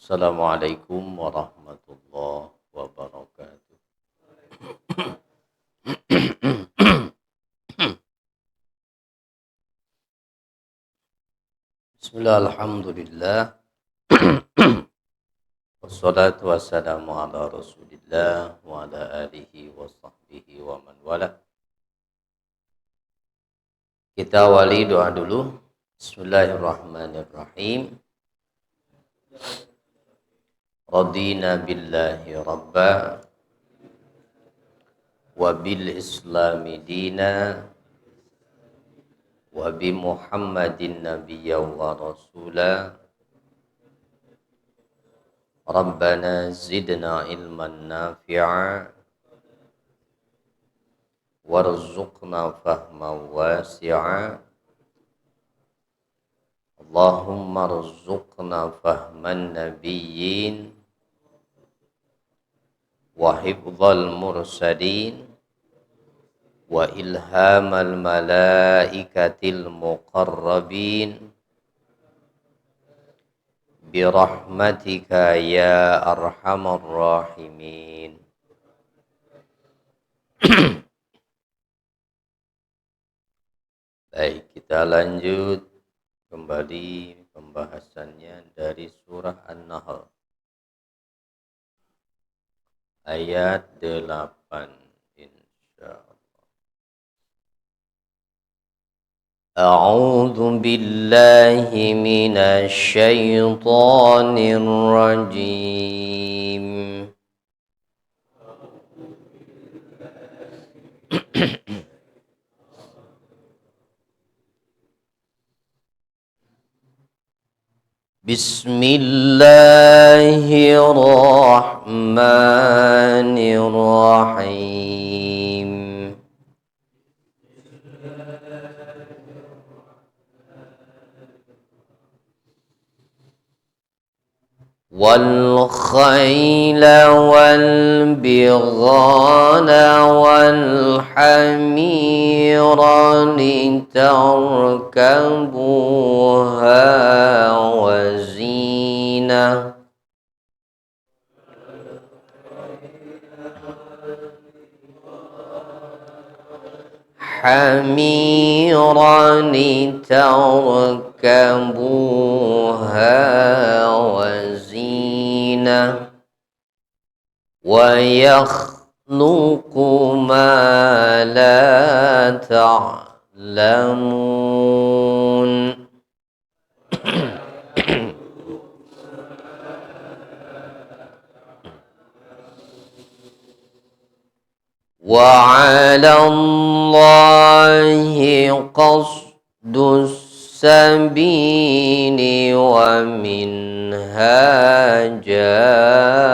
Assalamualaikum warahmatullahi wabarakatuh. Bismillah, alhamdulillah. Wassalatu wassalamu ala rasulillah wa ala alihi wa sahbihi wa man wala. Kita awali doa dulu. Bismillahirrahmanirrahim. Radina billahi rabba wa bil islami dina wa bi Muhammadin nabiyya wa rasula. Rabbana zidna ilman nafi'a warzuqna fahman wasi'a. Allahumma rzuqna fahman nabiyyin wa hifdzal mursalin wa ilhamal malaikatil muqarrabin birahmatika ya arhamar rahimin. Baik, kita lanjut kembali pembahasannya dari surah An-Nahl ayat 8 insyaallah. A'udzu billahi minasy syaithanir rajim. Bismillahirrahmanirrahim. Wal khayla wal bighana wal hamira litarkabuha wa zina. Hamiran litarkabuha wa zina wa yakhluqu ma la ta'lamun. Wa 'alallahi qasdus sabili wa minha jair.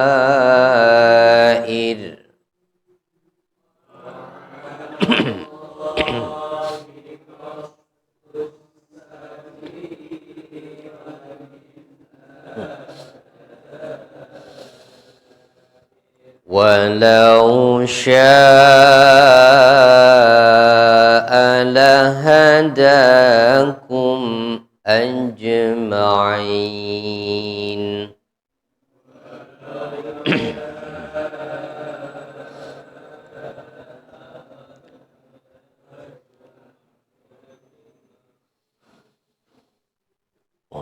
Walau syaa lahadakum ajma'in.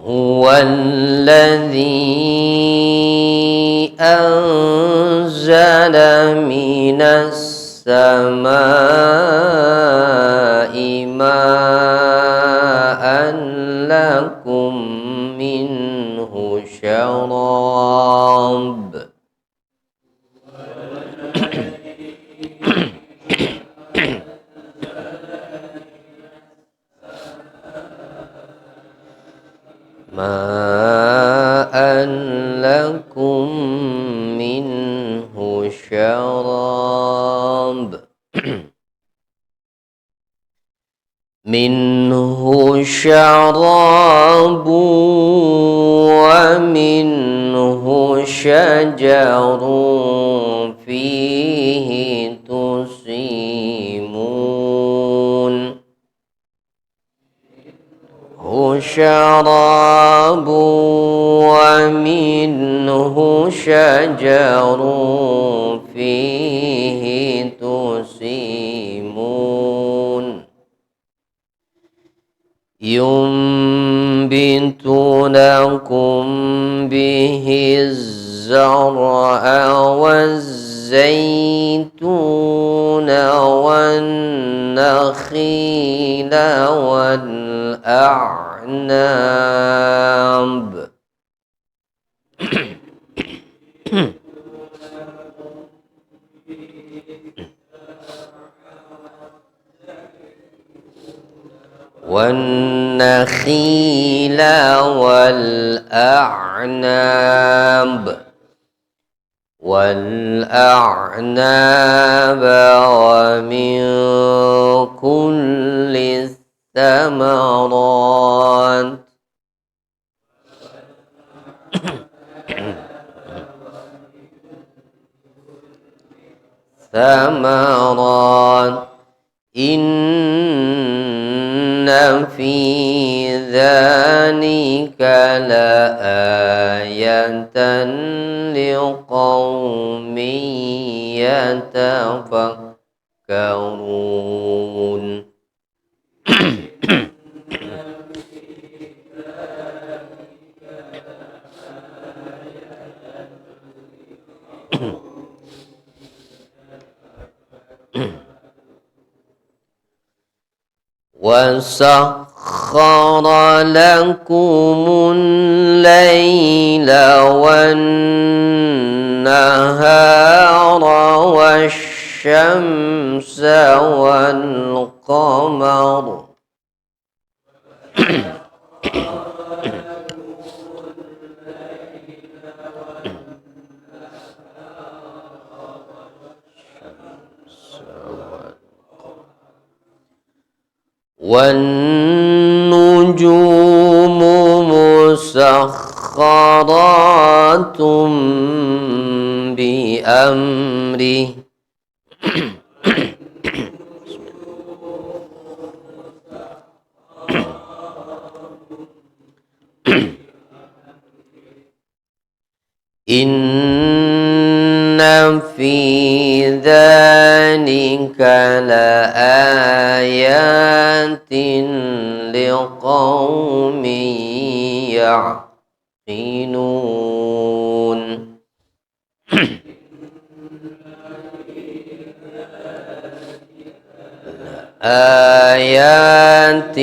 Huwallazi anzala minas samaa'i ma'an lakum minhu syarab. Ma'an lakum minhu syarab. Minhu syarabu wa minhu syajarun fihi tusimun. شراب ومنه شجر فيه تسيمون ينبت لكم به الزرع والزيتون والنخيل والأعناب والنخيل والأعناب ومن كل الثمرات إن في ذلك لآية لقوم يتفكرون وسخر لكم الليل والنهار والشمس والقمر والنجوم مسخرات بأمره إن في ذلك لآيات لقوم يعقلون آيات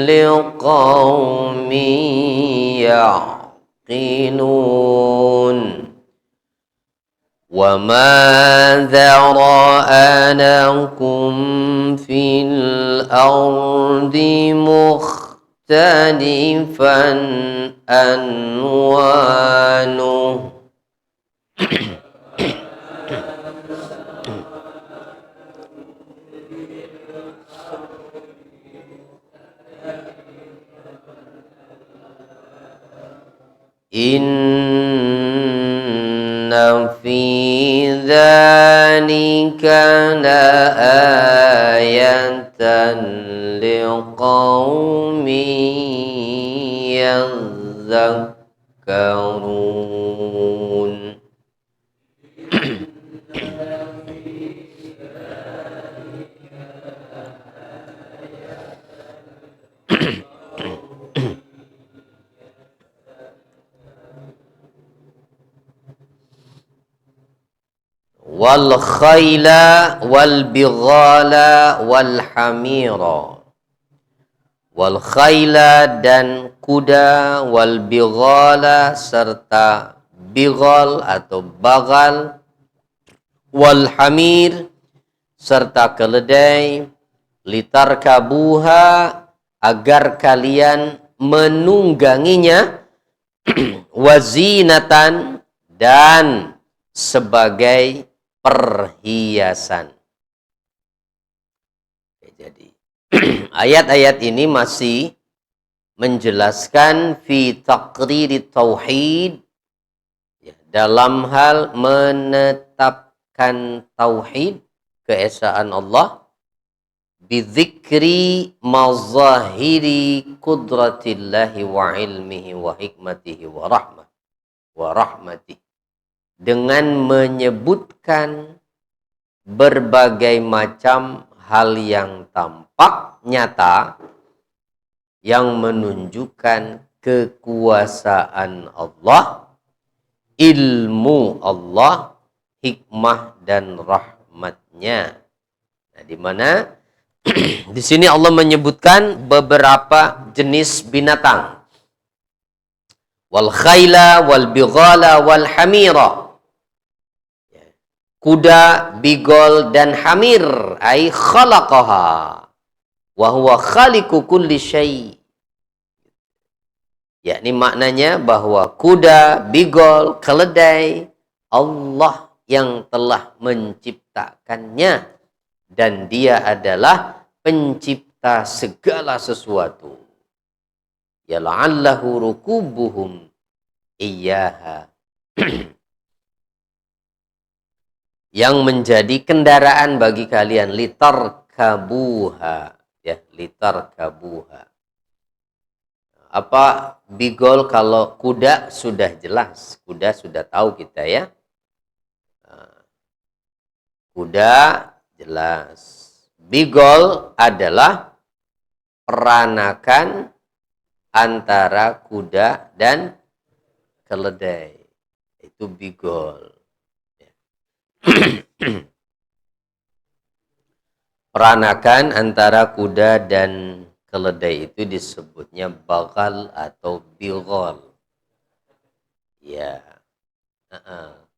لقوم يعقلون وما ذرأ لكم في الأرض مختلفا ألوانه إن في ذلك لآية لقوم يذكرون wal khayla wal bighala wal hamira wal khayla dan kuda wal bighala serta bighal atau bagal wal hamir serta keledai litarkabuha agar kalian menungganginya wazinatan dan sebagai perhiasan. Jadi ayat-ayat ini masih menjelaskan fi taqriri tauhid ya, dalam hal menetapkan tauhid keesaan Allah bidzikri mazahiri qudratillahi wa ilmihi wa hikmatihi wa rahmatihi, dengan menyebutkan berbagai macam hal yang tampak nyata yang menunjukkan kekuasaan Allah, ilmu Allah, hikmah dan rahmatnya. Nah, di mana di sini Allah menyebutkan beberapa jenis binatang. Wal khayla wal bighala wal hamira. Kuda, bigol dan hamir, ai khalaqaha wa huwa khaliqu kulli syai'. Yakni maknanya bahwa kuda, bigol, keledai Allah yang telah menciptakannya dan dia adalah pencipta segala sesuatu. Ya la'allahu rukubuhum iyyaha. Yang menjadi kendaraan bagi kalian, litarkabuha, ya, litarkabuha. Apa bigol? Kalau kuda sudah jelas, kuda sudah tahu kita ya. Kuda jelas. Bigol adalah peranakan antara kuda dan keledai. Itu bigol. Peranakan antara kuda dan keledai itu disebutnya bagal atau bigol. Ya,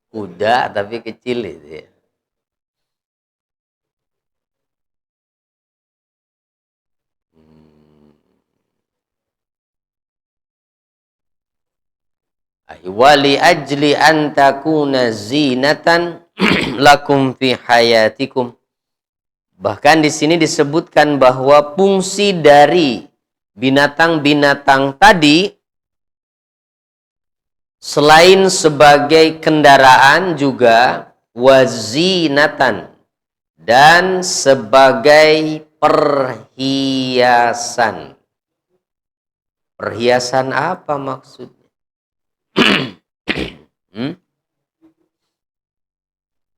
kuda tapi kecil itu ya. Wali ajli an takuna zinatan lakum fi hayatikum. Bahkan di sini disebutkan bahwa fungsi dari binatang-binatang tadi selain sebagai kendaraan juga wazinatan dan sebagai perhiasan. Perhiasan apa maksudnya?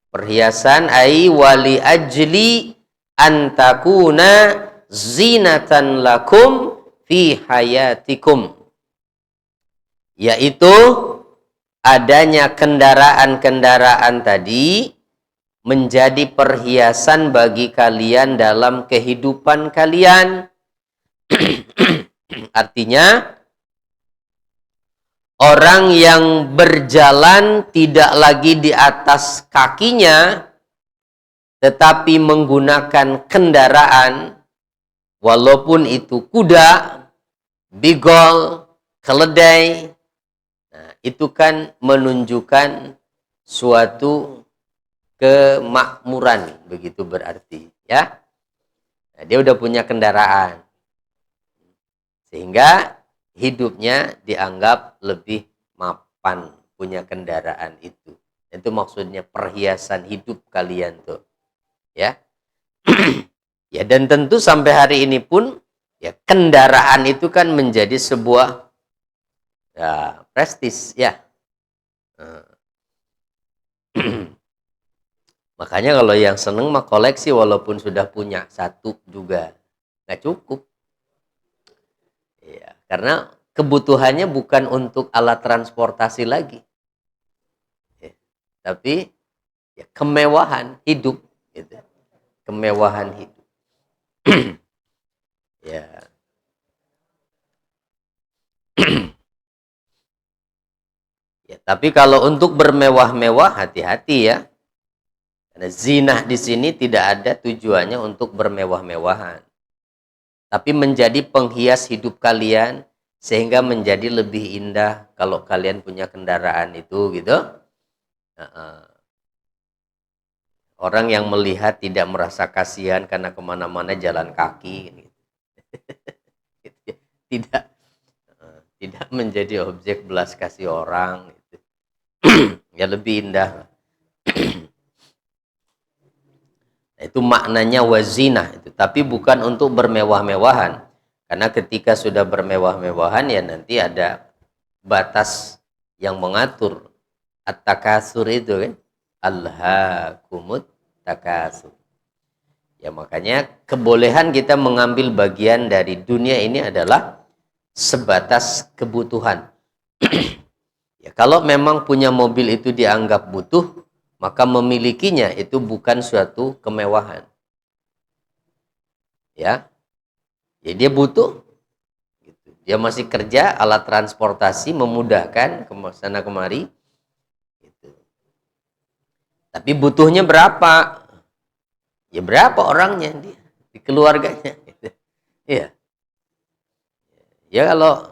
Perhiasan ai wali ajli antakuna zinatan lakum fi hayatikum, yaitu adanya kendaraan-kendaraan tadi menjadi perhiasan bagi kalian dalam kehidupan kalian. Artinya orang yang berjalan tidak lagi di atas kakinya, tetapi menggunakan kendaraan, walaupun itu kuda, bigol, keledai. Nah, itu kan menunjukkan suatu kemakmuran, begitu berarti, ya. Nah, dia udah punya kendaraan, sehingga hidupnya dianggap lebih mapan, punya kendaraan itu. Itu maksudnya perhiasan hidup kalian tuh. Ya. Ya, dan tentu sampai hari ini pun ya kendaraan itu kan menjadi sebuah ya prestis ya. Makanya kalau yang seneng mah koleksi walaupun sudah punya satu juga nggak cukup. Ya, karena kebutuhannya bukan untuk alat transportasi lagi. Ya, tapi ya kemewahan hidup gitu. Kemewahan hidup. Ya. Ya, tapi kalau untuk bermewah-mewah hati-hati ya. Karena zinah di sini tidak ada tujuannya untuk bermewah-mewahan. Tapi menjadi penghias hidup kalian sehingga menjadi lebih indah kalau kalian punya kendaraan itu gitu. Orang yang melihat tidak merasa kasihan karena kemana-mana jalan kaki, tidak menjadi objek belas kasih orang, gitu. Ya lebih indah. Nah, itu maknanya wazinah itu, tapi bukan untuk bermewah-mewahan. Karena ketika sudah bermewah-mewahan ya nanti ada batas yang mengatur at-takasur itu kan. Alhaakumut takasur. Ya makanya kebolehan kita mengambil bagian dari dunia ini adalah sebatas kebutuhan. Ya, kalau memang punya mobil itu dianggap butuh, maka memilikinya itu bukan suatu kemewahan. Ya, ya dia butuh. Gitu. Dia masih kerja, alat transportasi memudahkan ke sana kemari. Gitu. Tapi butuhnya berapa? Ya berapa orangnya dia di keluarganya? Gitu. Iya. Ya kalau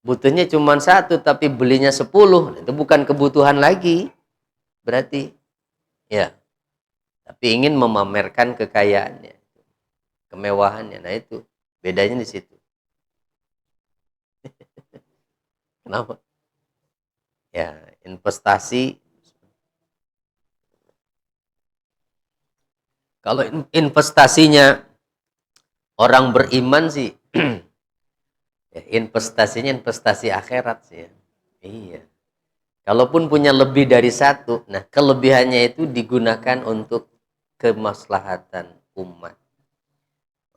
butuhnya cuma satu tapi belinya 10, itu bukan kebutuhan lagi. Berarti ya, tapi ingin memamerkan kekayaannya, kemewahannya. Nah itu bedanya di situ. Kenapa? Ya, investasi. Kalau investasinya orang beriman sih, ya, investasinya investasi akhirat sih ya. Iya. Kalaupun punya lebih dari satu, nah kelebihannya itu digunakan untuk kemaslahatan umat.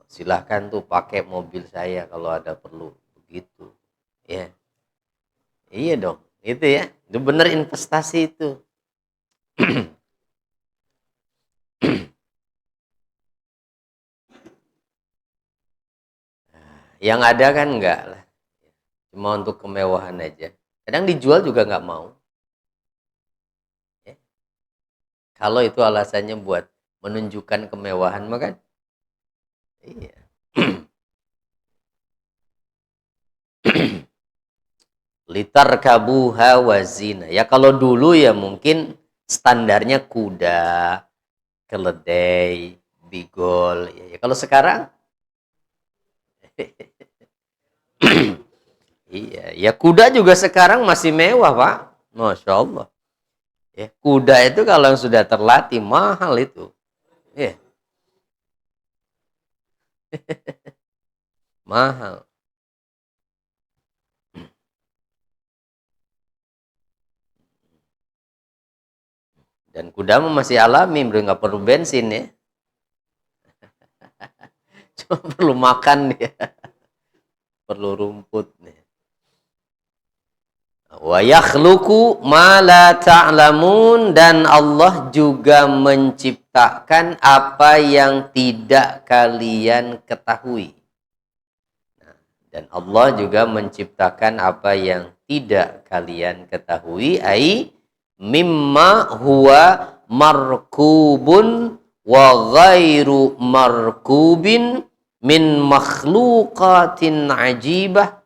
Silahkan tuh pakai mobil saya kalau ada perlu begitu. Ya, iya dong. Itu ya, itu benar investasi itu. Yang ada kan enggak lah, cuma untuk kemewahan aja. Kadang dijual juga nggak mau. Ya. Kalau itu alasannya buat menunjukkan kemewahan, maka iya. Litar kabuha wazina. Ya kalau dulu ya mungkin standarnya kuda, keledai, bigol. Ya, kalau sekarang, iya. Ya kuda juga sekarang masih mewah Pak. Masya Allah. Ya, kuda itu kalau yang sudah terlatih mahal itu. Ya, mahal. Dan kuda masih alami, bro, nggak perlu bensin ya. Cuma perlu makan dia, perlu rumput nih. Wa yakhluqu ma la ta'lamun, dan Allah juga menciptakan apa yang tidak kalian ketahui. Dan Allah juga menciptakan apa yang tidak kalian ketahui, ai mimma huwa markubun wa ghairu markubin min makhluqatin ajibah.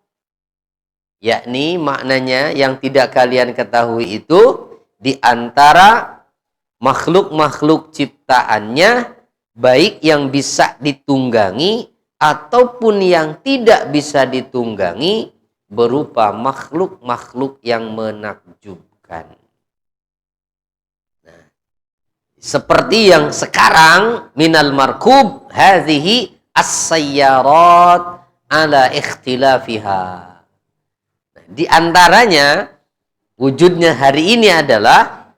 Yakni maknanya yang tidak kalian ketahui itu di antara makhluk-makhluk ciptaannya, baik yang bisa ditunggangi ataupun yang tidak bisa ditunggangi, berupa makhluk-makhluk yang menakjubkan. Nah, seperti yang sekarang minal markub hadhihi as-sayyarat ala ikhtilafiha. Nah, di antaranya wujudnya hari ini adalah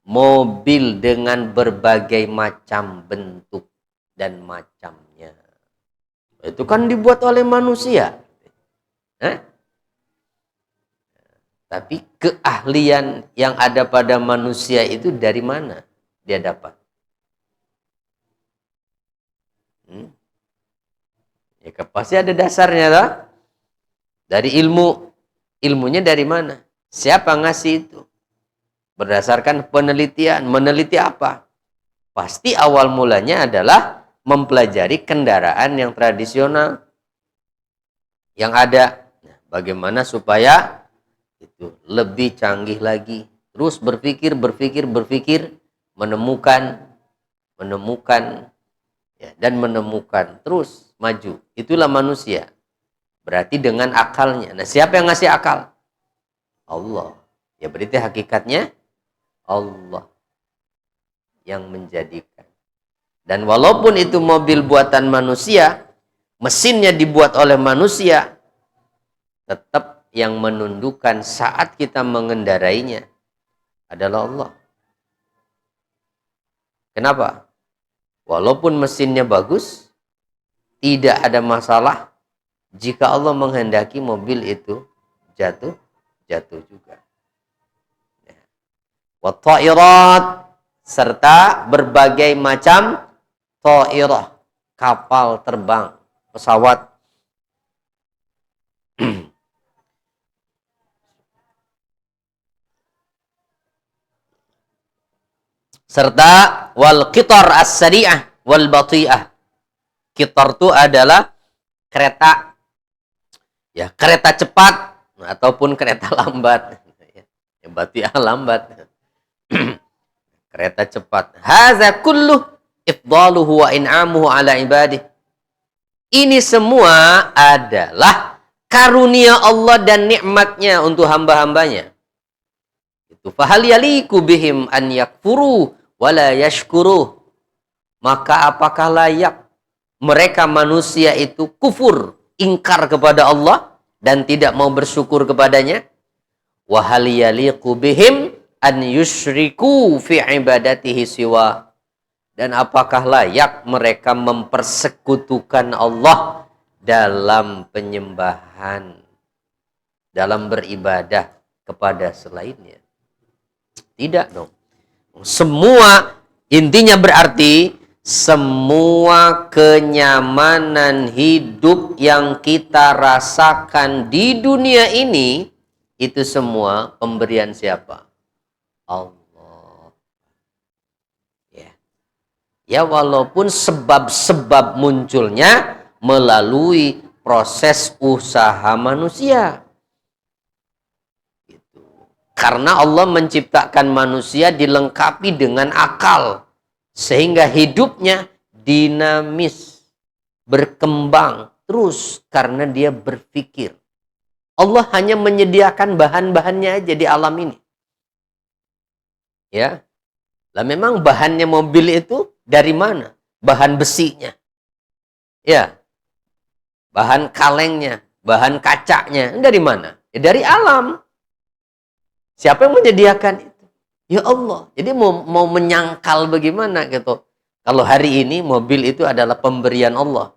mobil dengan berbagai macam bentuk dan macamnya. Itu kan dibuat oleh manusia. Tapi keahlian yang ada pada manusia itu dari mana dia dapat? Ya pasti ada dasarnya lah. Dari ilmu. Ilmunya dari mana? Siapa ngasih itu? Berdasarkan penelitian. Meneliti apa? Pasti awal mulanya adalah mempelajari kendaraan yang tradisional yang ada. Nah, bagaimana supaya itu lebih canggih lagi. Terus berpikir, menemukan, ya, dan menemukan, terus maju. Itulah manusia. Berarti dengan akalnya. Nah, siapa yang ngasih akal? Allah. Ya berarti hakikatnya Allah yang menjadikan. Dan walaupun itu mobil buatan manusia, mesinnya dibuat oleh manusia, tetap yang menundukkan saat kita mengendarainya adalah Allah. Kenapa? Walaupun mesinnya bagus, tidak ada masalah jika Allah menghendaki mobil itu jatuh juga. Wa ta'irat, serta berbagai macam ta'irah, kapal terbang, pesawat. Serta wal qitar as-sari'ah wal bati'ah. Qitar itu adalah kereta, ya, kereta cepat ataupun kereta lambat. Ya, bati'ah lambat. Kereta cepat. Hadza kulluh ifdaluhu wa in'amuhu ala ibadih. Ini semua adalah karunia Allah dan nikmatnya untuk hamba-hambanya. Itu fahal yaliku bihim an yakfuru wala yashkuru. Maka apakah layak mereka manusia itu kufur, ingkar kepada Allah dan tidak mau bersyukur kepadanya? Wa hal yaliku bihim an yusyriku fi ibadatihi siwa. Dan apakah layak mereka mempersekutukan Allah dalam penyembahan, dalam beribadah kepada selainnya? Tidak dong. Semua intinya berarti semua kenyamanan hidup yang kita rasakan di dunia ini itu semua pemberian siapa? Allah. Ya, walaupun sebab-sebab munculnya melalui proses usaha manusia. Gitu. Karena Allah menciptakan manusia dilengkapi dengan akal. Sehingga hidupnya dinamis, berkembang terus karena dia berpikir. Allah hanya menyediakan bahan-bahannya aja di alam ini. Ya. Lah memang bahannya mobil itu dari mana? Bahan besinya. Ya. Bahan kalengnya, bahan kacanya, dari mana? Ya dari alam. Siapa yang menyediakan itu? Ya Allah. Jadi mau menyangkal bagaimana gitu. Kalau hari ini mobil itu adalah pemberian Allah.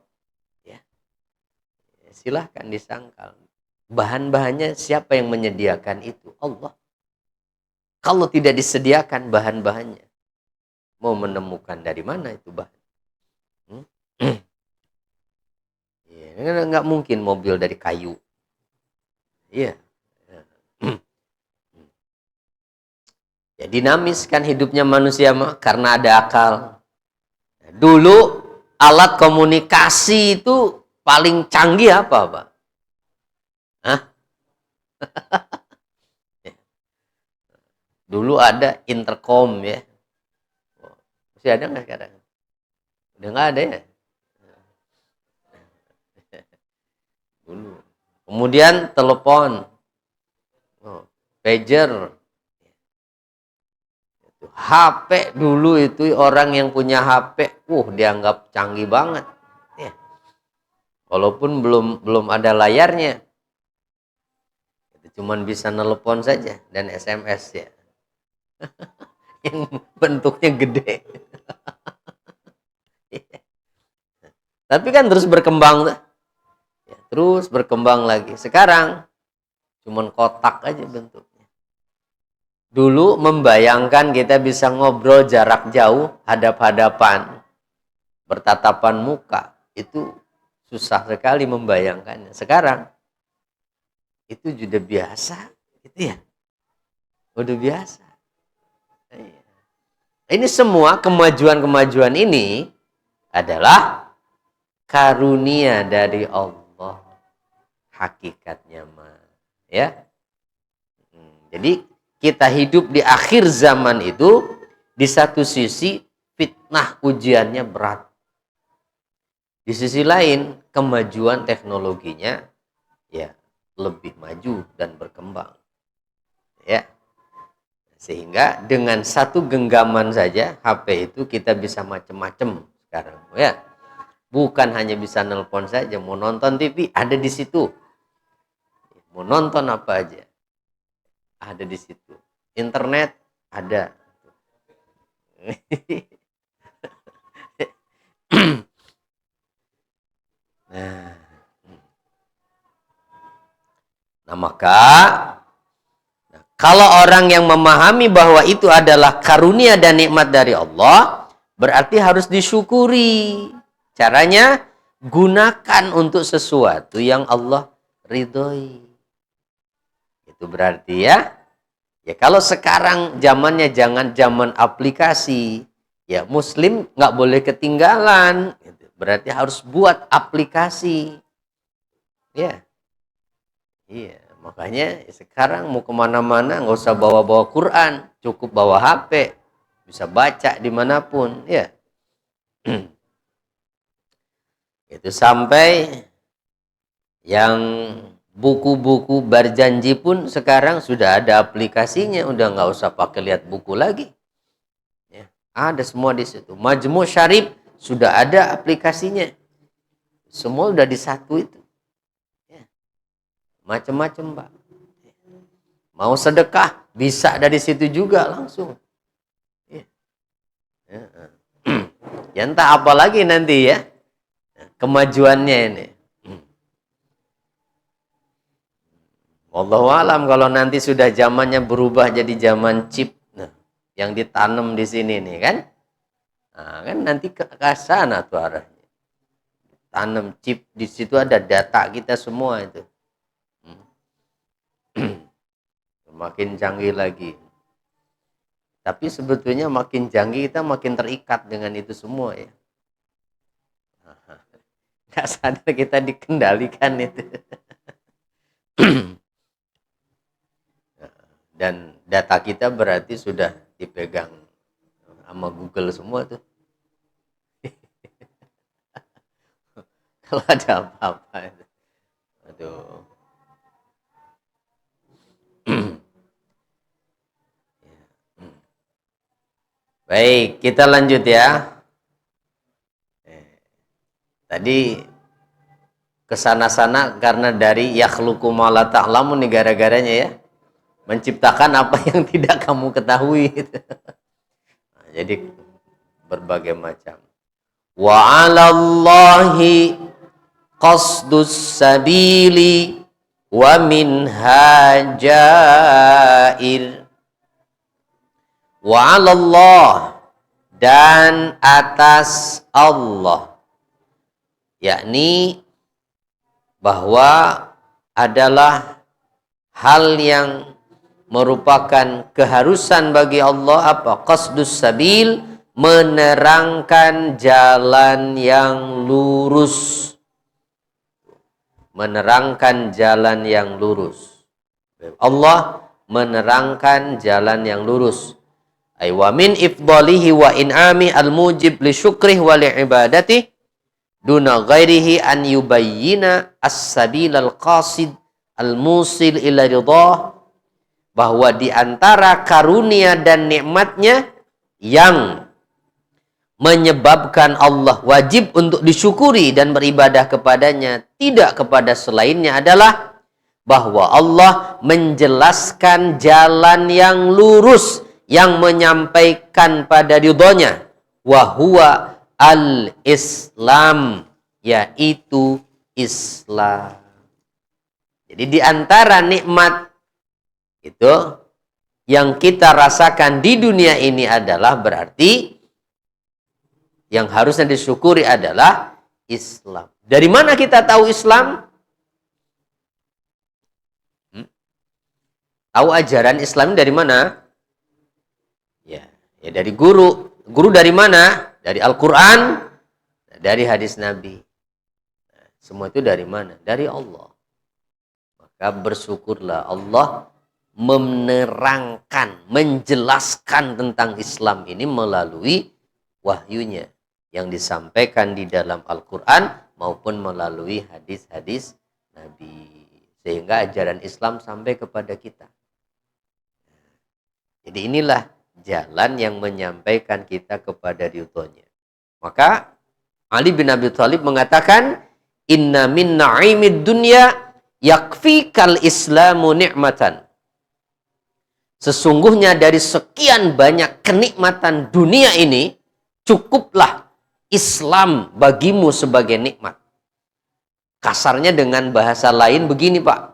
Ya. Silahkan disangkal. Bahan-bahannya siapa yang menyediakan itu? Allah. Kalau tidak disediakan bahan-bahannya, mau menemukan dari mana itu bahan? Ya, nggak mungkin mobil dari kayu. Iya. Ya, dinamis kan hidupnya manusia karena ada akal. Dulu alat komunikasi itu paling canggih apa, Pak? Hah? Dulu ada intercom, ya. Masih ada nggak sekarang? Udah nggak ada ya? Dulu. Kemudian telepon, pager, HP dulu itu orang yang punya HP, dianggap canggih banget. Ya. Walaupun belum ada layarnya, itu cuman bisa nelpon saja dan SMS, ya. Yang bentuknya gede. Tapi kan terus berkembang, ya, terus berkembang lagi. Sekarang cuman kotak aja bentuknya. Dulu membayangkan kita bisa ngobrol jarak jauh, hadap-hadapan, bertatapan muka, itu susah sekali membayangkannya. Sekarang itu sudah biasa, gitu ya. Udah biasa. Ini semua kemajuan-kemajuan ini adalah karunia dari Allah, hakikatnya mah, ya. Jadi kita hidup di akhir zaman itu, di satu sisi fitnah ujiannya berat, di sisi lain kemajuan teknologinya ya lebih maju dan berkembang, ya. Sehingga dengan satu genggaman saja HP itu kita bisa macam-macam sekarang, ya. Bukan hanya bisa nelpon saja, mau nonton TV ada di situ. Mau nonton apa aja ada di situ. Internet ada. Nah, nah maka kalau orang yang memahami bahwa itu adalah karunia dan nikmat dari Allah, berarti harus disyukuri. Caranya, gunakan untuk sesuatu yang Allah ridhoi. Itu berarti ya. Ya kalau sekarang zamannya jangan zaman aplikasi. Ya Muslim nggak boleh ketinggalan. Berarti harus buat aplikasi. Ya. Iya. Makanya sekarang mau kemana-mana nggak usah bawa-bawa Quran, cukup bawa HP, bisa baca dimanapun, ya. Itu sampai yang buku-buku berjanji pun sekarang sudah ada aplikasinya, udah nggak usah pakai lihat buku lagi. Ya, ada semua di situ. Majmu' Syarif sudah ada aplikasinya, semua udah di satu itu. Ya. Macam-macam, Pak. Mau sedekah, bisa dari situ juga langsung. Ya. Ya entah apa lagi nanti ya kemajuannya ini. Wallahu alam kalau nanti sudah zamannya berubah jadi zaman chip, nah, yang ditanam di sini nih kan. Nah, kan nanti ke sana tuh arahnya. Tanam chip di situ ada data kita semua itu. Makin canggih lagi. Tapi sebetulnya makin canggih kita makin terikat dengan itu semua ya. Nggak sadar kita dikendalikan itu. Dan data kita berarti sudah dipegang sama Google semua tuh. Kalau ada apa-apa itu. Aduh. Baik, kita lanjut ya. Tadi kesana-sana karena dari yakhluqu ma la ta'lamun nih gara-garanya ya. Menciptakan apa yang tidak kamu ketahui. Nah, jadi berbagai macam. Wa 'alallahi qasdus sabili wa minha jair. Wa 'alallah dan atas Allah, yakni bahwa adalah hal yang merupakan keharusan bagi Allah apa? Qasdus sabil, menerangkan jalan yang lurus. Menerangkan jalan yang lurus. Allah menerangkan jalan yang lurus. Ay wa min ifdalihi wa in'ami al-mujib li syukrih wa li ibadati duna ghairihi an yubayyina as-sabil al-qasid al-musil ila ridhah, bahwa di antara karunia dan nikmatnya yang menyebabkan Allah wajib untuk disyukuri dan beribadah kepadanya, tidak kepada selainnya, adalah bahwa Allah menjelaskan jalan yang lurus yang menyampaikan pada ridhonya, wahuwa al-Islam, yaitu Islam. Jadi di antara nikmat itu yang kita rasakan di dunia ini adalah berarti yang harusnya disyukuri adalah Islam. Dari mana kita tahu Islam? Tahu ajaran Islam dari mana? Ya dari guru. Guru dari mana? Dari Al-Quran, dari hadis Nabi. Semua itu dari mana? Dari Allah. Maka bersyukurlah Allah menerangkan, menjelaskan tentang Islam ini melalui wahyunya yang disampaikan di dalam Al-Quran maupun melalui hadis-hadis Nabi. Sehingga ajaran Islam sampai kepada kita. Jadi inilah jalan yang menyampaikan kita kepada ridhonya. Maka Ali bin Abi Thalib mengatakan, inna min na'imid dunya yakfikal islamu ni'matan. Sesungguhnya dari sekian banyak kenikmatan dunia ini, cukuplah Islam bagimu sebagai nikmat. Kasarnya dengan bahasa lain begini, Pak.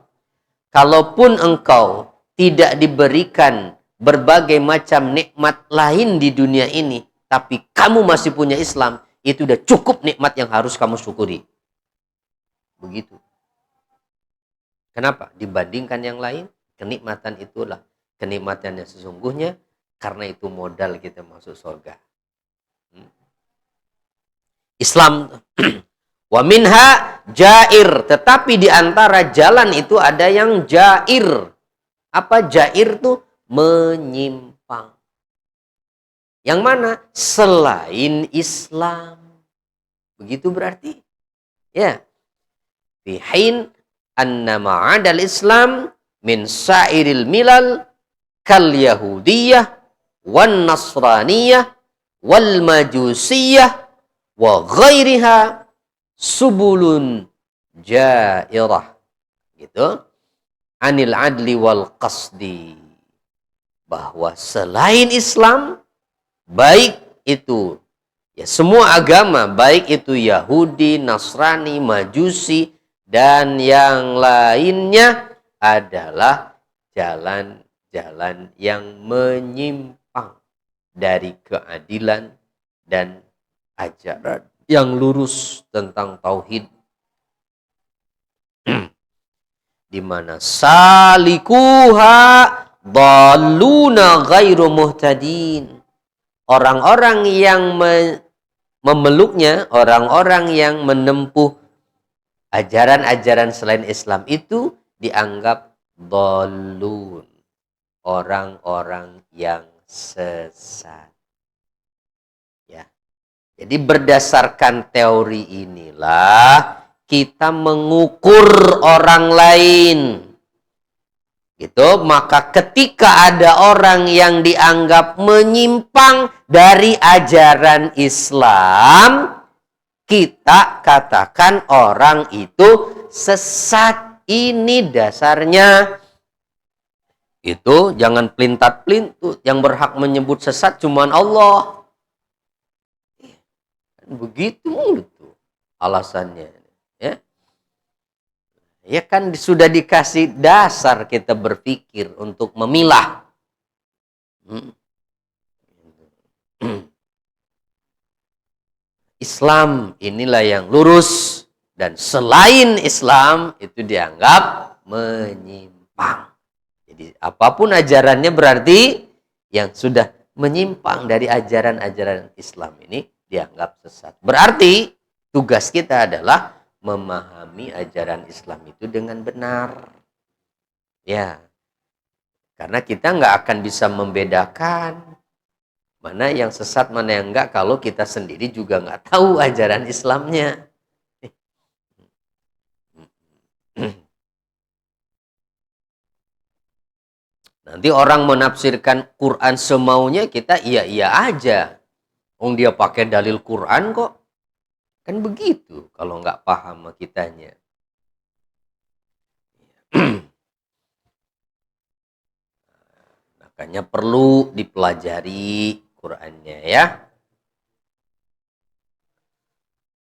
Kalaupun engkau tidak diberikan berbagai macam nikmat lain di dunia ini, tapi kamu masih punya Islam, itu udah cukup nikmat yang harus kamu syukuri. Begitu. Kenapa? Dibandingkan yang lain, kenikmatan itulah kenikmatan yang sesungguhnya, karena itu modal kita masuk surga. Islam wa minha jair, tetapi di antara jalan itu ada yang jair. Apa jair tuh? Menyimpang. Yang mana? Selain Islam. Begitu berarti? Ya. Fi hin anna ma'adal Islam min sa'iril milal kal yahudiyah wan nasraniyah wal majusiyah wa ghairiha subulun jairah. Gitu. Anil adli wal qasdi. Bahwa selain Islam, baik itu ya semua agama, baik itu Yahudi, Nasrani, Majusi, dan yang lainnya adalah jalan-jalan yang menyimpang dari keadilan dan ajaran yang lurus tentang tauhid, di mana salikuha dalluna ghairu muhtadin. Orang-orang yang memeluknya, orang-orang yang menempuh ajaran-ajaran selain Islam itu dianggap dallun, orang-orang yang sesat. Ya. Jadi berdasarkan teori inilah kita mengukur orang lain. Gitu, maka ketika ada orang yang dianggap menyimpang dari ajaran Islam, kita katakan orang itu sesat. Ini dasarnya. Itu jangan pelintat-pelintut, yang berhak menyebut sesat cuman Allah. Begitu tuh alasannya, ya. Ya kan sudah dikasih dasar kita berpikir untuk memilah. Islam inilah yang lurus, dan selain Islam itu dianggap menyimpang. Jadi apapun ajarannya berarti yang sudah menyimpang dari ajaran-ajaran Islam ini dianggap sesat. Berarti tugas kita adalah memahami ajaran Islam itu dengan benar. Ya. Karena kita nggak akan bisa membedakan mana yang sesat, mana yang enggak, kalau kita sendiri juga nggak tahu ajaran Islamnya. Nanti orang menafsirkan Quran semaunya, kita iya-iya aja. Dia pakai dalil Quran kok. Kan begitu kalau nggak paham sama kitanya. Makanya perlu dipelajari Qurannya, ya.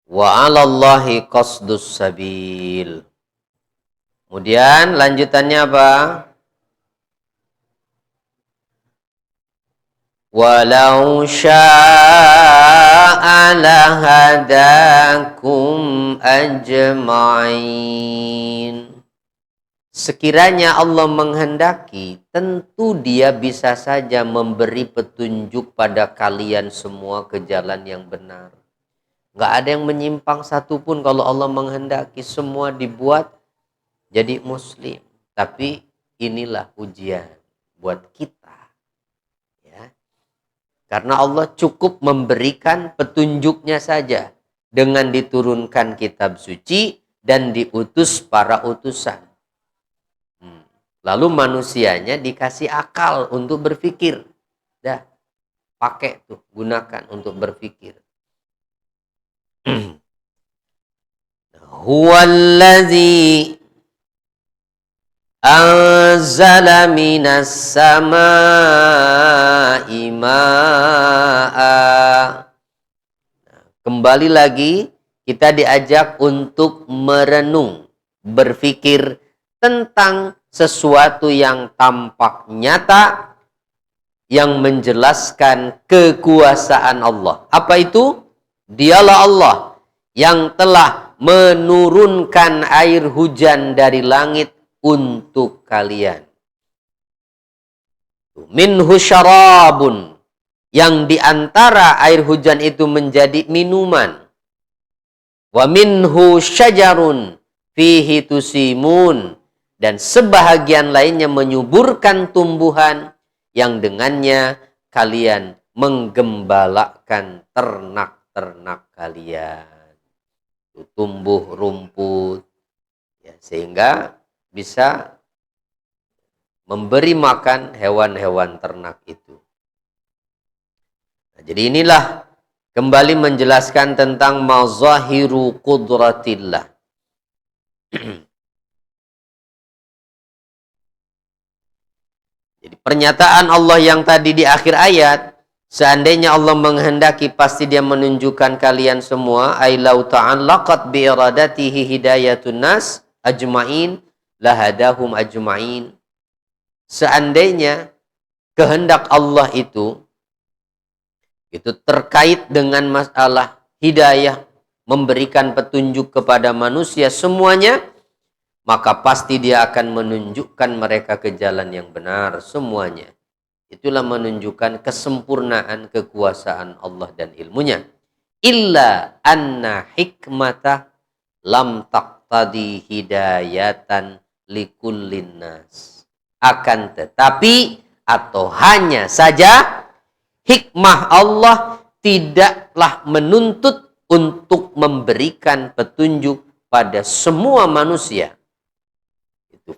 Wa 'alallahi qasdus sabil. Kemudian lanjutannya apa? Walau syaa lahadakum ajmain. Sekiranya Allah menghendaki, tentu Dia bisa saja memberi petunjuk pada kalian semua ke jalan yang benar. Nggak ada yang menyimpang satupun kalau Allah menghendaki, semua dibuat jadi muslim. Tapi inilah ujian buat kita. Karena Allah cukup memberikan petunjuknya saja dengan diturunkan kitab suci dan diutus para utusan. Lalu manusianya dikasih akal untuk berpikir. Dah, pakai tuh, gunakan untuk berpikir. Huwallazi anzala minas samaa'i ma'a. Kembali lagi kita diajak untuk merenung, berpikir tentang sesuatu yang tampak nyata yang menjelaskan kekuasaan Allah. Apa itu? Dialah Allah yang telah menurunkan air hujan dari langit untuk kalian. Minhu syarabun, yang diantara air hujan itu menjadi minuman. Wa minhu syajarun fihi tusimun, dan sebahagian lainnya menyuburkan tumbuhan yang dengannya kalian menggembalakan ternak-ternak kalian. Tumbuh rumput, ya, sehingga bisa memberi makan hewan-hewan ternak itu. Nah, jadi inilah kembali menjelaskan tentang mazahiru qudratillah. Jadi pernyataan Allah yang tadi di akhir ayat, seandainya Allah menghendaki pasti Dia menunjukkan kalian semua, ailau ta'allaqat bi iradatihi hidayatun nas ajma'in lahadahum ajma'in. Seandainya kehendak Allah itu terkait dengan masalah hidayah, memberikan petunjuk kepada manusia semuanya, maka pasti Dia akan menunjukkan mereka ke jalan yang benar semuanya. Itulah menunjukkan kesempurnaan kekuasaan Allah dan ilmunya. Illa anna hikmata lam taqtadi hidayatan likullin nas. Akan tetapi, atau hanya saja, hikmah Allah tidaklah menuntut untuk memberikan petunjuk pada semua manusia.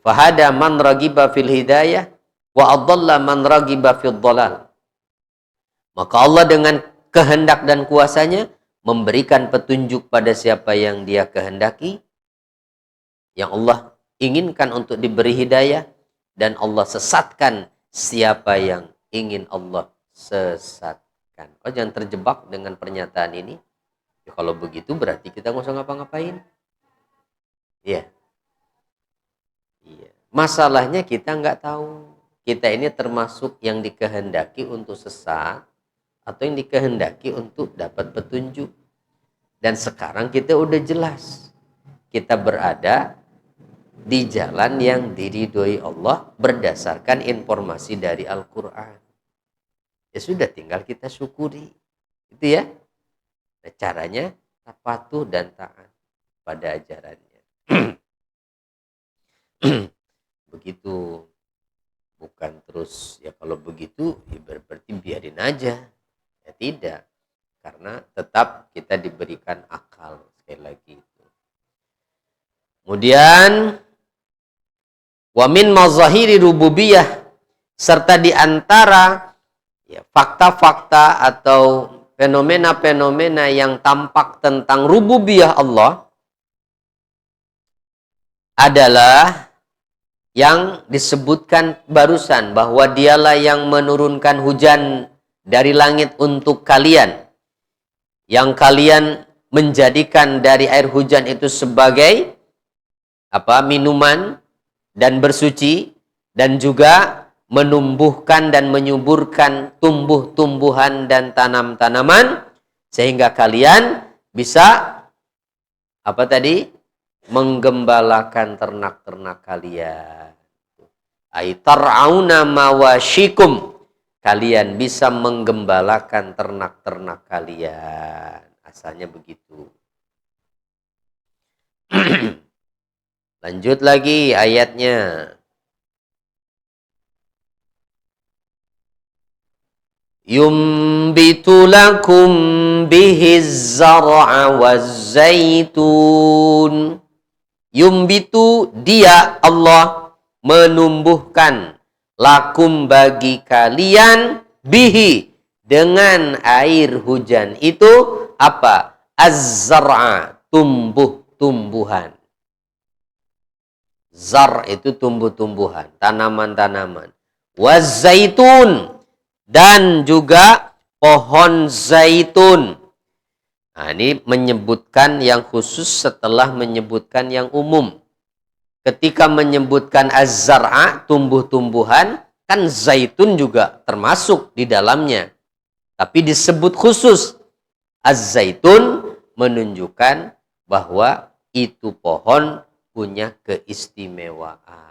Fahada man ragiba fil hidayah wa adalla man ragiba fil dhalal. Maka Allah dengan kehendak dan kuasanya memberikan petunjuk pada siapa yang Dia kehendaki, yang Allah inginkan untuk diberi hidayah, dan Allah sesatkan siapa yang ingin Allah sesatkan. Oh, jangan terjebak dengan pernyataan ini. Ya, kalau begitu berarti kita nggak usah ngapa-ngapain. Iya. Iya. Masalahnya kita nggak tahu. Kita ini termasuk yang dikehendaki untuk sesat atau yang dikehendaki untuk dapat petunjuk. Dan sekarang kita udah jelas. Kita berada di jalan yang diridhoi Allah berdasarkan informasi dari Al-Quran. Ya sudah, tinggal kita syukuri. Itu ya. Nah, caranya patuh dan taat pada ajarannya. Begitu. Bukan terus ya kalau begitu ya berarti biarin aja. Ya tidak. Karena tetap kita diberikan akal, sekali lagi itu. Kemudian wa min mazahiri rububiyah, serta di antara ya, fakta-fakta atau fenomena-fenomena yang tampak tentang rububiyah Allah adalah yang disebutkan barusan, bahwa Dialah yang menurunkan hujan dari langit untuk kalian, yang kalian menjadikan dari air hujan itu sebagai minuman dan bersuci, dan juga menumbuhkan dan menyuburkan tumbuh-tumbuhan dan tanam-tanaman, sehingga kalian bisa menggembalakan ternak-ternak kalian. Aitar'auna mawashikum, kalian bisa menggembalakan ternak-ternak kalian. Asalnya begitu. Lanjut lagi ayatnya. Yumbitu lakum bihiz zar'a waz zaitun. Yumbitu, Dia Allah menumbuhkan, lakum bagi kalian, bihi dengan air hujan itu Az-zar'a, tumbuh-tumbuhan. Zar itu tumbuh-tumbuhan, tanaman-tanaman. Wazaitun, dan juga pohon zaitun. Nah, ini menyebutkan yang khusus setelah menyebutkan yang umum. Ketika menyebutkan az-zar'a, tumbuh-tumbuhan, kan zaitun juga termasuk di dalamnya. Tapi disebut khusus. Az-zaitun menunjukkan bahwa itu pohon punya keistimewaan.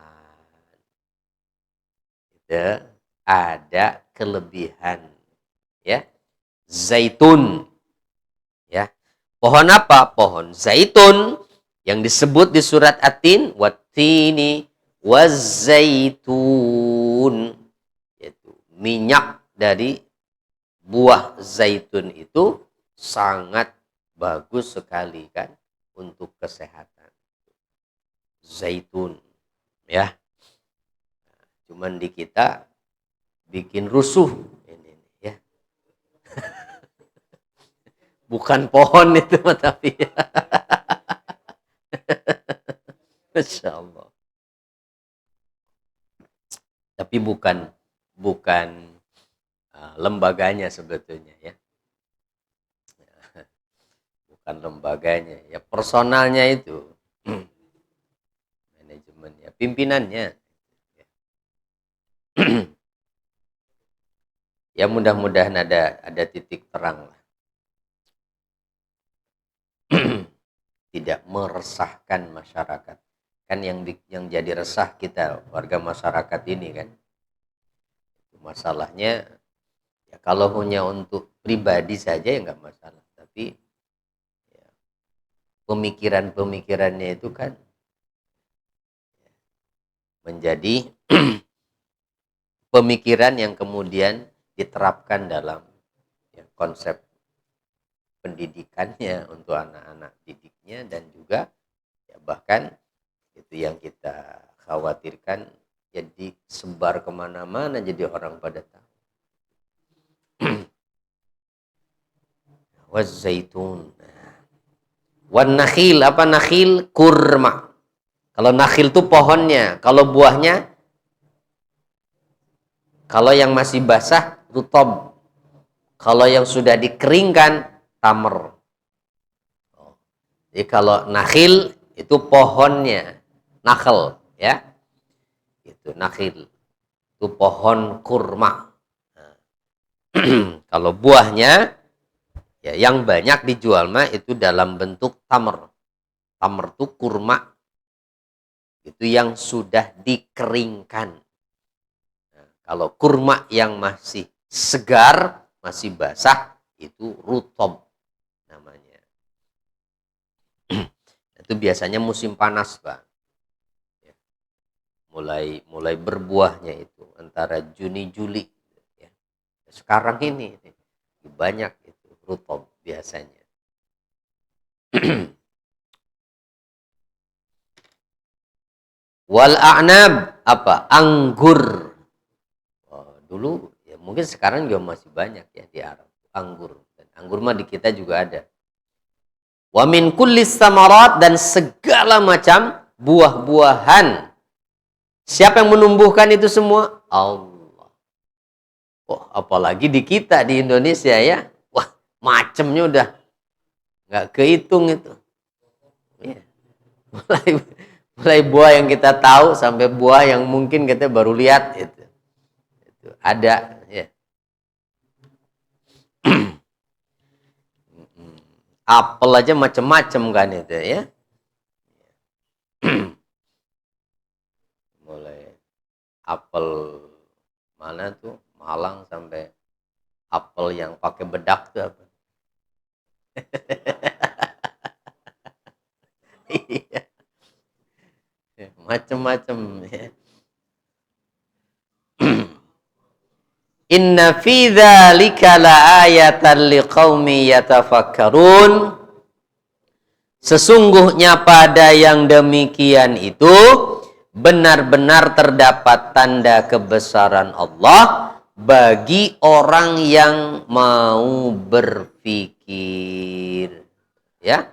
Ada kelebihan. Ya. Zaitun. Ya. Pohon apa? Pohon zaitun yang disebut di surat At-Tin, wattini wazaitun. Yaitu minyak dari buah zaitun itu sangat bagus sekali kan untuk kesehatan. Zaitun, ya. Cuman di kita bikin rusuh ini, ya. Bukan pohon itu, tapi Masya Allah. Tapi bukan lembaganya sebetulnya, ya. Bukan lembaganya, ya, personalnya itu. Manajemennya, pimpinannya. Ya, mudah-mudahan ada titik terang lah. Tidak meresahkan masyarakat. Kan yang jadi resah kita warga masyarakat ini kan. Masalahnya ya, kalau hanya untuk pribadi saja ya nggak masalah. Tapi ya, pemikirannya itu kan menjadi pemikiran yang kemudian diterapkan dalam ya, konsep pendidikannya untuk anak-anak didiknya, dan juga ya, bahkan itu yang kita khawatirkan jadi sebar kemana-mana, jadi orang pada tahu. Wazaitun, wan nakhil, apa nakhil? Kurma. Kalau nakhil itu pohonnya, kalau buahnya, kalau yang masih basah rutob, kalau yang sudah dikeringkan tamr. Jadi kalau nakhil itu pohonnya, nakhl, ya. Itu nakhil. Itu pohon kurma. Nah. Kalau buahnya ya yang banyak dijual mah itu dalam bentuk tamr. Tamr itu kurma. Itu yang sudah dikeringkan. Nah, kalau kurma yang masih segar, masih basah, itu rutob namanya. Itu biasanya musim panas, Pak. Ya. Mulai berbuahnya itu antara Juni Juli. Ya. Sekarang ini banyak itu rutob biasanya. Wal a'nab, apa? Anggur. Oh, dulu ya mungkin sekarang juga masih banyak ya di Arab anggur. Dan anggur mah di kita juga ada. Wa min kullis samarat, dan segala macam buah-buahan. Siapa yang menumbuhkan itu semua? Allah. Oh, apalagi di kita di Indonesia ya. Wah, macemnya udah nggak kehitung itu. Ya. Mulai buah yang kita tahu sampai buah yang mungkin kita baru lihat itu ada ya. Apel aja macam-macam kan itu ya. Mulai apel mana tuh Malang sampai apel yang pakai bedak tuh apa. Iya. Macam-macam ya. Inna fi dzalika laayatan liqaumi yatafakkarun. Sesungguhnya pada yang demikian itu benar-benar terdapat tanda kebesaran Allah bagi orang yang mau berpikir. Ya.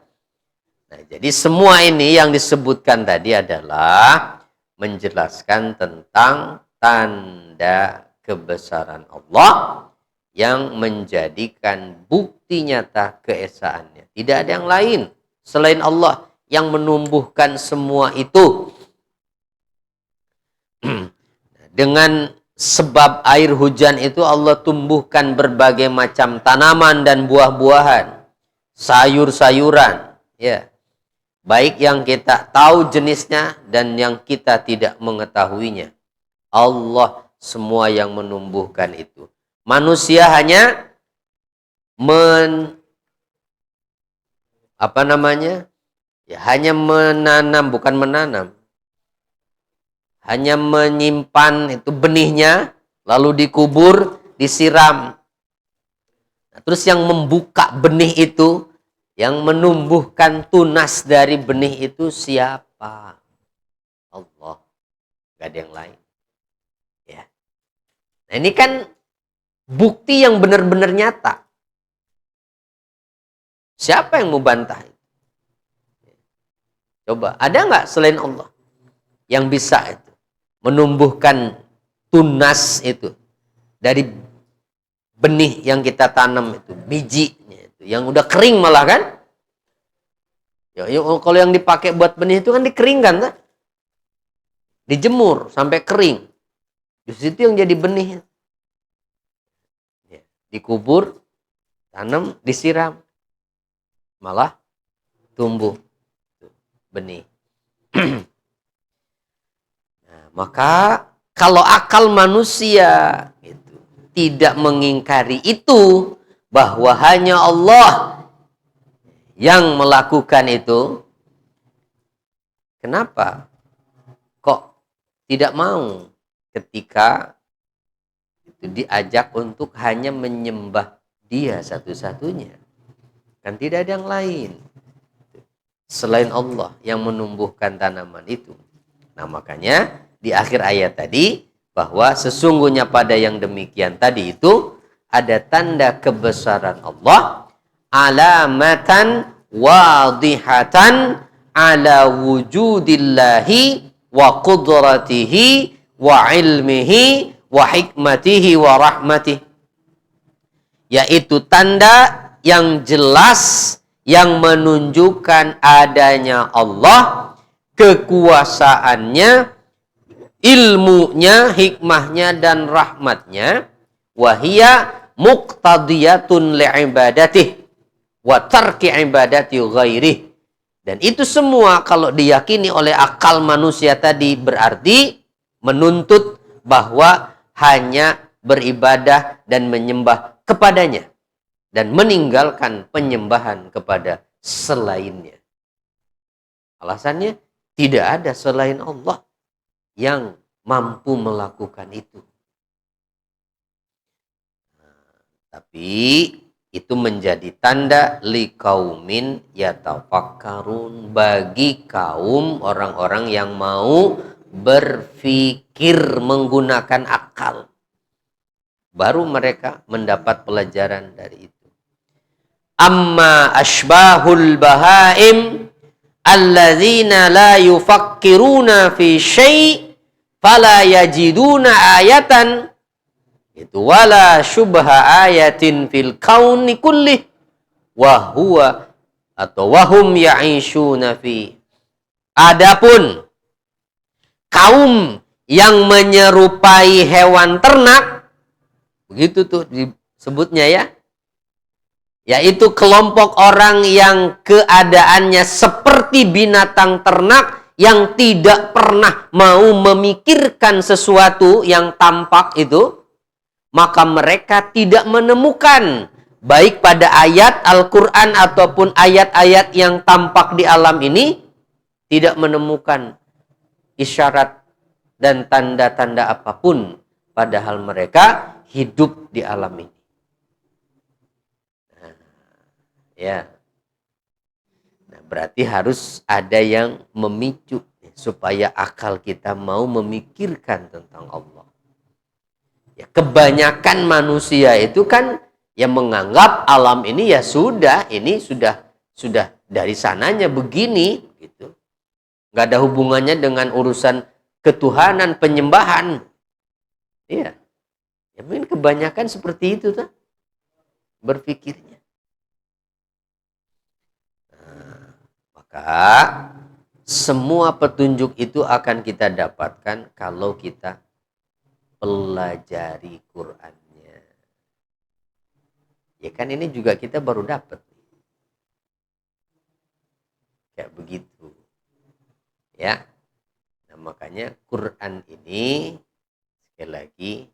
Nah, jadi semua ini yang disebutkan tadi adalah menjelaskan tentang tanda kebesaran Allah yang menjadikan bukti nyata keesaannya. Tidak ada yang lain selain Allah yang menumbuhkan semua itu. Dengan sebab air hujan itu Allah tumbuhkan berbagai macam tanaman dan buah-buahan, sayur-sayuran, ya. Baik yang kita tahu jenisnya dan yang kita tidak mengetahuinya. Allah semua yang menumbuhkan itu. Manusia hanya hanya menanam, bukan menanam. Hanya menyimpan itu benihnya, lalu dikubur, disiram. Nah, terus yang membuka benih itu, yang menumbuhkan tunas dari benih itu siapa? Allah. Gak ada yang lain. Ya. Nah, ini kan bukti yang benar-benar nyata. Siapa yang mau bantah itu? Coba, ada nggak selain Allah yang bisa itu menumbuhkan tunas itu dari benih yang kita tanam itu, bijinya itu, yang udah kering malah kan? Ya, kalau yang dipakai buat benih itu kan dikeringkan, kan? Dijemur sampai kering. Justru itu yang jadi benih. Ya, dikubur, tanam, disiram, malah tumbuh benih. Nah, maka kalau akal manusia gitu, tidak mengingkari itu, bahwa hanya Allah yang melakukan itu, kenapa kok tidak mau ketika itu diajak untuk hanya menyembah Dia satu-satunya? Kan tidak ada yang lain selain Allah yang menumbuhkan tanaman itu. Nah, makanya di akhir ayat tadi, bahwa sesungguhnya pada yang demikian tadi itu ada tanda kebesaran Allah, alamatan wadihatan ala wujudillahi wa qudratihi wa ilmihi wa hikmatihi wa rahmatihi, yaitu tanda yang jelas yang menunjukkan adanya Allah, kekuasaannya, ilmunya, hikmahnya, dan rahmatnya. Wahia muqtadiyatun li'ibadatih wa tarki ibadati ghairih. Dan itu semua kalau diyakini oleh akal manusia tadi berarti menuntut bahwa hanya beribadah dan menyembah kepadanya dan meninggalkan penyembahan kepada selainnya. Alasannya, tidak ada selain Allah yang mampu melakukan itu. Nah, tapi itu menjadi tanda liqaumin yatafakkarun, bagi kaum orang-orang yang mau berpikir menggunakan akal. Baru mereka mendapat pelajaran dari itu. Amma ashbahul bahaim alladzina la yufakkiruna fi syai' fala yajiduna ayatan, itu wala syubha ayatin fil kauni kullih wa huwa atau wahum ya'ishuna fi. Adapun kaum yang menyerupai hewan ternak, begitu tuh disebutnya ya, yaitu kelompok orang yang keadaannya seperti binatang ternak yang tidak pernah mau memikirkan sesuatu yang tampak itu, maka mereka tidak menemukan baik pada ayat Al-Quran ataupun ayat-ayat yang tampak di alam ini, tidak menemukan isyarat dan tanda-tanda apapun, padahal mereka hidup di alam ini. Ya, nah, berarti harus ada yang memicu supaya akal kita mau memikirkan tentang Allah. Ya, kebanyakan manusia itu kan yang menganggap alam ini ya sudah, ini sudah dari sananya begini, gitu. Nggak ada hubungannya dengan urusan ketuhanan, penyembahan. Iya. Ya mungkin kebanyakan seperti itu tuh berpikirnya. Nah, maka semua petunjuk itu akan kita dapatkan kalau kita pelajari Qur'annya. Ya kan ini juga kita baru dapat. Kayak begitu. Ya. Nah, makanya Quran ini sekali lagi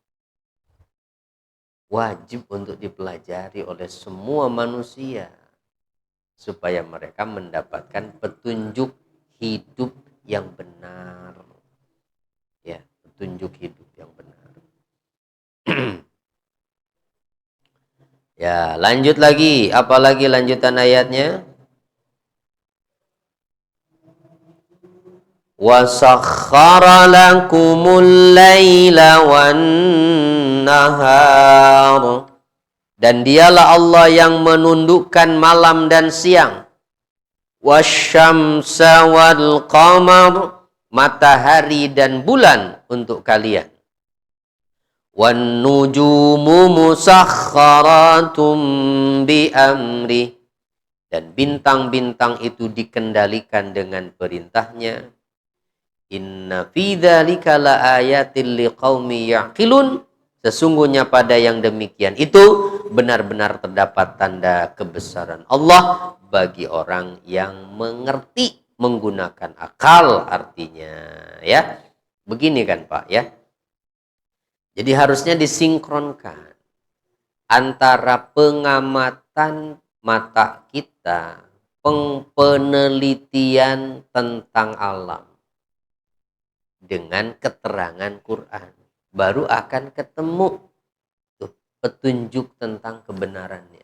wajib untuk dipelajari oleh semua manusia supaya mereka mendapatkan petunjuk hidup yang benar. Ya, petunjuk hidup yang benar. Ya, lanjut lagi. Apalagi lanjutan ayatnya? وَسَخَّرَ لَكُمُ اللَّيْلَ وَالنَّهَارَ. Dan dialah Allah yang menundukkan malam dan siang. Wasyamsa wal qamar, matahari dan bulan untuk kalian. Wan nujumu musakhkharatum bi amri, dan bintang-bintang itu dikendalikan dengan perintahnya. Inna fi dzalika laayatil liqaumi yaqilun. Sesungguhnya pada yang demikian itu benar-benar terdapat tanda kebesaran Allah bagi orang yang mengerti, menggunakan akal artinya, ya. Begini kan Pak, ya. Jadi harusnya disinkronkan antara pengamatan mata kita, penelitian tentang alam dengan keterangan Quran. Baru akan ketemu tuh petunjuk tentang kebenarannya.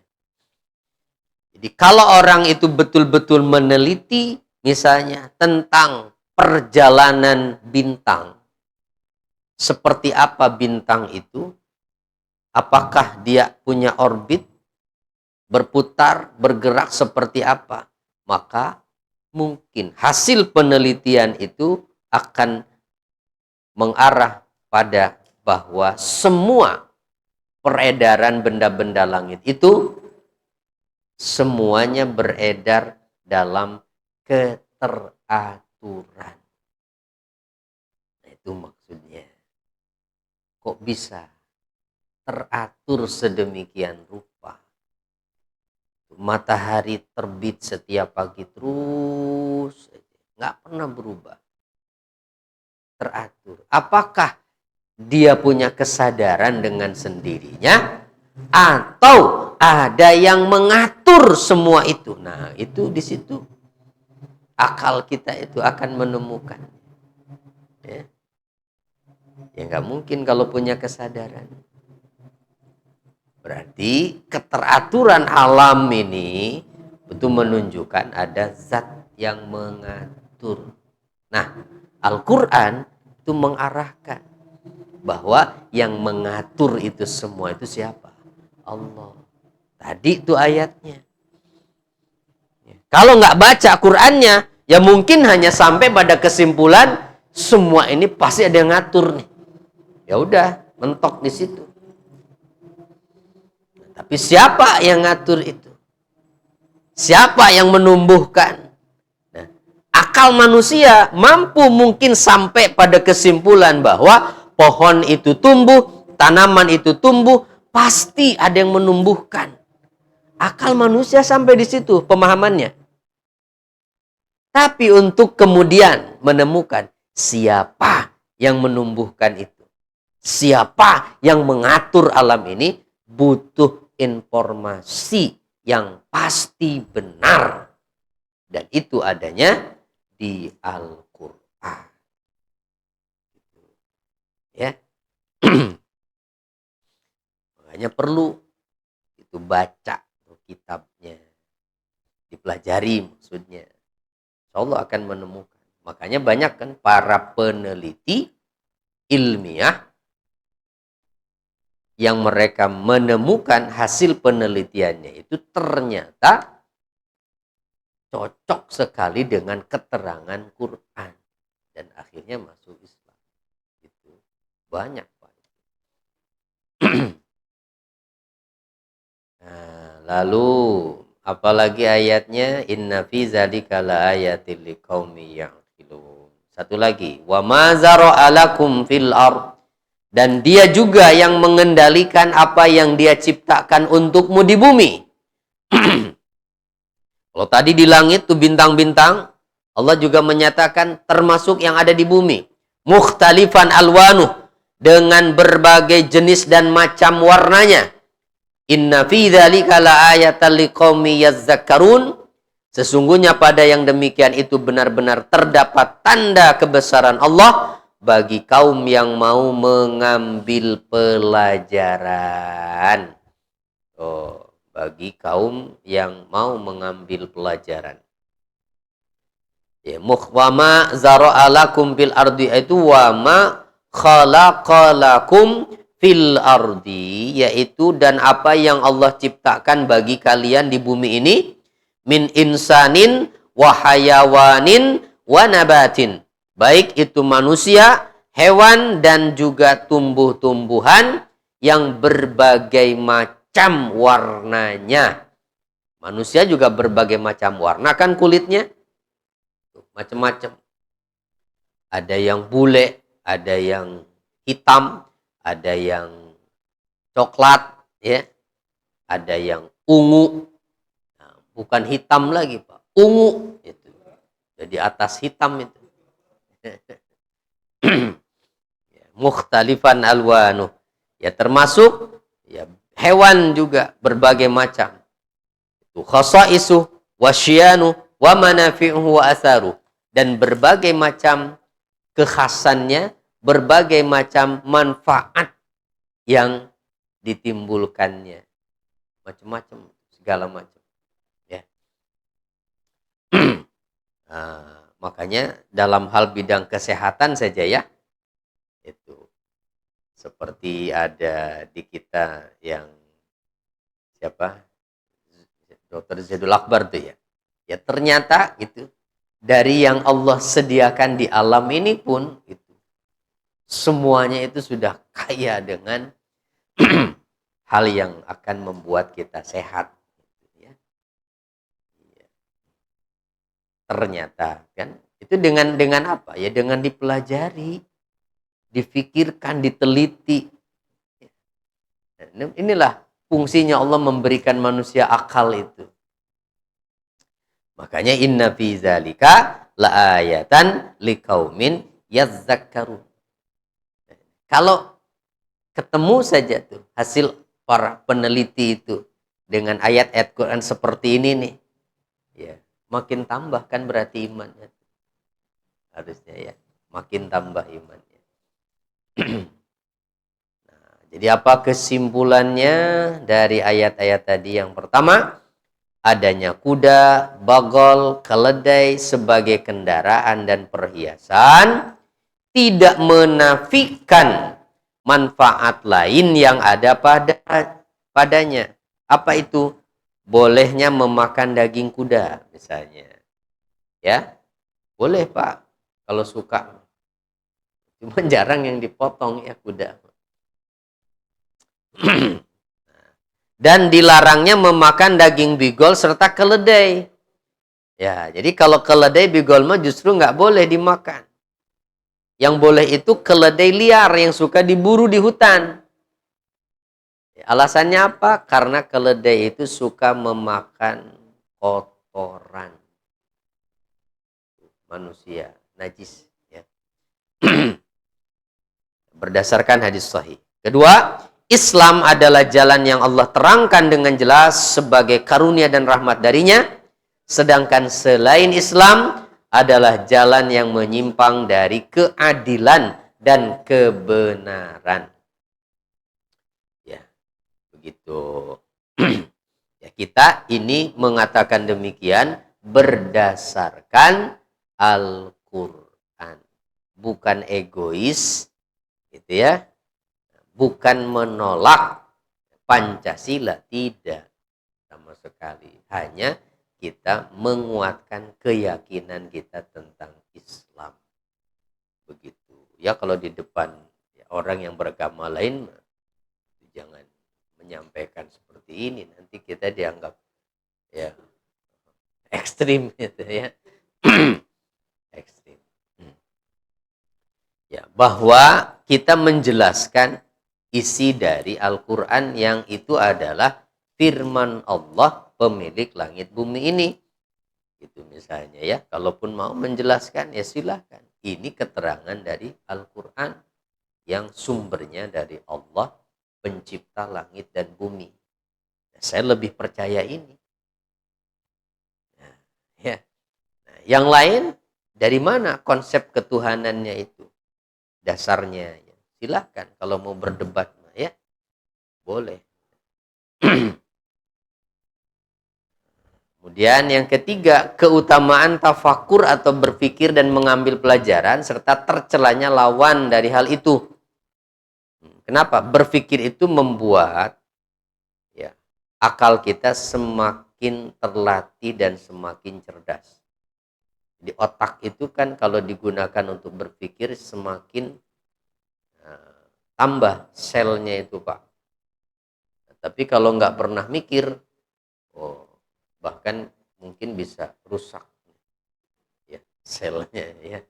Jadi kalau orang itu betul-betul meneliti misalnya tentang perjalanan bintang. Seperti apa bintang itu? Apakah dia punya orbit? Berputar, bergerak seperti apa? Maka mungkin hasil penelitian itu akan mengarah pada bahwa semua peredaran benda-benda langit itu semuanya beredar dalam keteraturan. Nah, itu maksudnya. Kok bisa teratur sedemikian rupa? Matahari terbit setiap pagi terus, nggak pernah berubah. Teratur. Apakah dia punya kesadaran dengan sendirinya atau ada yang mengatur semua itu? Nah, itu di situ akal kita itu akan menemukan. Ya, ya nggak mungkin kalau punya kesadaran. Berarti keteraturan alam ini itu menunjukkan ada zat yang mengatur. Nah, Al-Quran itu mengarahkan bahwa yang mengatur itu semua itu siapa? Allah. Tadi itu ayatnya. Kalau nggak baca Qurannya, ya mungkin hanya sampai pada kesimpulan semua ini pasti ada yang ngatur nih. Ya udah, mentok di situ. Tapi siapa yang ngatur itu? Siapa yang menumbuhkan? Nah, akal manusia mampu mungkin sampai pada kesimpulan bahwa pohon itu tumbuh, tanaman itu tumbuh, pasti ada yang menumbuhkan. Akal manusia sampai di situ pemahamannya. Tapi untuk kemudian menemukan siapa yang menumbuhkan itu, siapa yang mengatur alam ini, butuh informasi yang pasti benar. Dan itu adanya di Al-Quran. Ya. Makanya perlu itu baca kitabnya. Dipelajari maksudnya. Allah akan menemukan. Makanya banyak kan para peneliti ilmiah yang mereka menemukan hasil penelitiannya itu ternyata cocok sekali dengan keterangan Quran dan akhirnya masuk Islam. Itu banyak, Pak. Nah, lalu apalagi ayatnya, inna fi dzalika laayatil liqaumi ya'qilun. Satu lagi, wa ma zara'a lakum fil ard, dan dia juga yang mengendalikan apa yang dia ciptakan untukmu di bumi. Kalau tadi di langit tuh bintang-bintang, Allah juga menyatakan termasuk yang ada di bumi. Mukhtalifan alwanuh, dengan berbagai jenis dan macam warnanya. Inna fi dzalika laayatan liqaumi yadhakkarun. Sesungguhnya pada yang demikian itu benar-benar terdapat tanda kebesaran Allah bagi kaum yang mau mengambil pelajaran. Oh, bagi kaum yang mau mengambil pelajaran. Ya, mukhwama zara'alakum fil ardi, itu wama khalaqalakum fil ardi, yaitu dan apa yang Allah ciptakan bagi kalian di bumi ini, min insanin wa hayawanin wa nabatin, baik itu manusia, hewan dan juga tumbuh-tumbuhan yang berbagai macam warnanya. Manusia juga berbagai macam warna kan kulitnya, macam-macam. Ada yang bule, ada yang hitam, ada yang coklat, ya, ada yang ungu. Nah, bukan hitam lagi, Pak, ungu itu. Jadi atas hitam itu. Mukhtalifan alwanuh, ya termasuk ya hewan juga berbagai macam. Itu khasaisu wasyanu wa manafi'uhu wa atharu, dan berbagai macam kekhasannya, berbagai macam manfaat yang ditimbulkannya, macam-macam, segala macam, ya. Nah, makanya dalam hal bidang kesehatan saja ya, itu seperti ada di kita yang siapa, Dr. Zaidul Akbar tuh ya, ya ternyata itu dari yang Allah sediakan di alam ini pun itu semuanya itu sudah kaya dengan hal yang akan membuat kita sehat. Ya. Ternyata kan itu dengan apa? Ya dengan dipelajari, difikirkan, diteliti. Inilah fungsinya Allah memberikan manusia akal itu. Makanya inna fi dzalika laayatan liqaumin yadhakkarun. Kalau ketemu saja tuh hasil para peneliti itu dengan ayat-ayat Quran seperti ini nih, ya makin tambah kan berarti imannya, harusnya ya makin tambah imannya. Nah, jadi apa kesimpulannya dari ayat-ayat tadi? Yang pertama, adanya kuda, bagol, keledai sebagai kendaraan dan perhiasan tidak menafikan manfaat lain yang ada padanya. Apa itu? Bolehnya memakan daging kuda misalnya. Ya, boleh Pak kalau suka. Cuma jarang yang dipotong ya kuda. Dan dilarangnya memakan daging bigol serta keledai. Ya, jadi kalau keledai bigol mah justru nggak boleh dimakan. Yang boleh itu keledai liar yang suka diburu di hutan. Alasannya apa? Karena keledai itu suka memakan kotoran manusia, najis. Ya. Berdasarkan hadis sahih. Kedua, Islam adalah jalan yang Allah terangkan dengan jelas sebagai karunia dan rahmat darinya. Sedangkan selain Islam adalah jalan yang menyimpang dari keadilan dan kebenaran. Ya, begitu. Ya, kita ini mengatakan demikian berdasarkan Al-Quran. Bukan egois, gitu ya. Bukan menolak Pancasila, tidak sama sekali. Hanya kita menguatkan keyakinan kita tentang Islam. Begitu. Ya kalau di depan orang yang beragama lain, jangan menyampaikan seperti ini, nanti kita dianggap ya ekstrim gitu ya. Ekstrim. Ya, bahwa kita menjelaskan isi dari Al-Qur'an yang itu adalah firman Allah pemilik langit bumi ini. Itu misalnya ya, kalaupun mau menjelaskan ya silahkan. Ini keterangan dari Al-Qur'an yang sumbernya dari Allah pencipta langit dan bumi. Nah, saya lebih percaya ini. Nah, ya. Nah, yang lain dari mana konsep ketuhanannya itu? Dasarnya ya. Silahkan kalau mau berdebat ya boleh. Kemudian yang ketiga, keutamaan tafakur atau berpikir dan mengambil pelajaran serta tercelanya lawan dari hal itu. Kenapa? Berpikir itu membuat ya akal kita semakin terlatih dan semakin cerdas. Di otak itu kan kalau digunakan untuk berpikir semakin tambah selnya itu Pak. Tapi kalau nggak pernah mikir, bahkan mungkin bisa rusak ya selnya ya.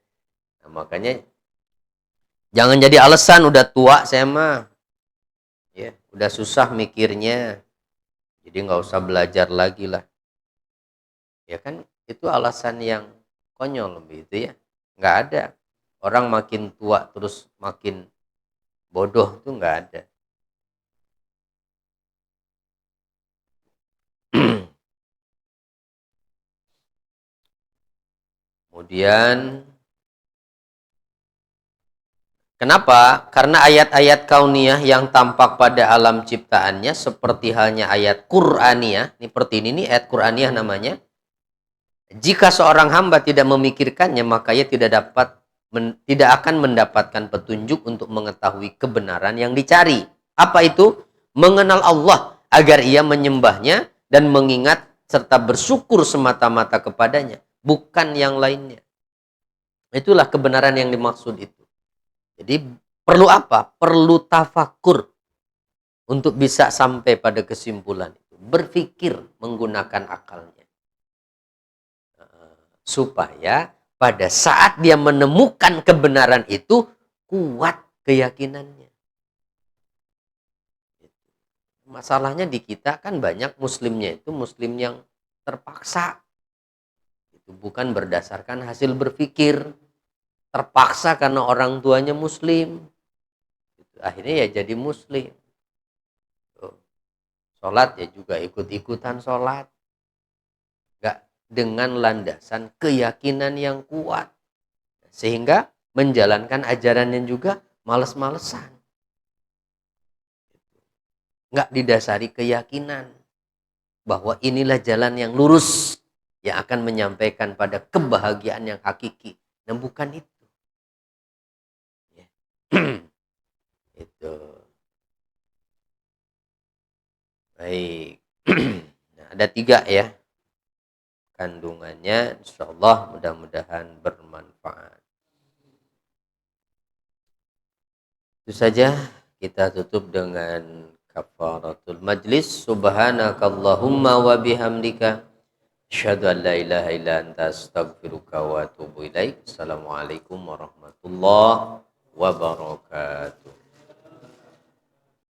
Nah, makanya jangan jadi alasan udah tua saya mah ya udah susah mikirnya jadi nggak usah belajar lagi lah ya kan itu alasan yang konyol gitu ya. Nggak ada orang makin tua terus makin bodoh tuh nggak ada. Kemudian kenapa? Karena ayat-ayat kauniyah yang tampak pada alam ciptaannya seperti halnya ayat Qur'aniyah. Ini seperti ini nih ayat Qur'aniyah namanya. Jika seorang hamba tidak memikirkannya, maka ia tidak akan mendapatkan petunjuk untuk mengetahui kebenaran yang dicari. Apa itu? Mengenal Allah agar ia menyembahnya dan mengingat serta bersyukur semata-mata kepadanya, bukan yang lainnya. Itulah kebenaran yang dimaksud itu. Jadi perlu apa? Perlu tafakur untuk bisa sampai pada kesimpulan itu. Berpikir menggunakan akalnya. Supaya pada saat dia menemukan kebenaran itu, kuat keyakinannya. Masalahnya di kita kan banyak muslimnya itu muslim yang terpaksa. Itu bukan berdasarkan hasil berpikir. Terpaksa karena orang tuanya muslim. Akhirnya ya jadi muslim. Sholat ya juga ikut-ikutan sholat. Gak dengan landasan keyakinan yang kuat. Sehingga menjalankan ajarannya juga males-malesan. Nggak didasari keyakinan bahwa inilah jalan yang lurus yang akan menyampaikan pada kebahagiaan yang hakiki. Dan bukan itu. Ya. Itu. Baik. Nah, ada 3 ya kandungannya. Insyaallah mudah-mudahan bermanfaat. Itu saja kita tutup dengan kafaratul majlis. Subhanakallahumma wa bihamdika asyhadu an la ilaha illa anta astaghfiruka wa atubu ilaik. Assalamualaikum warahmatullahi wabarakatuh.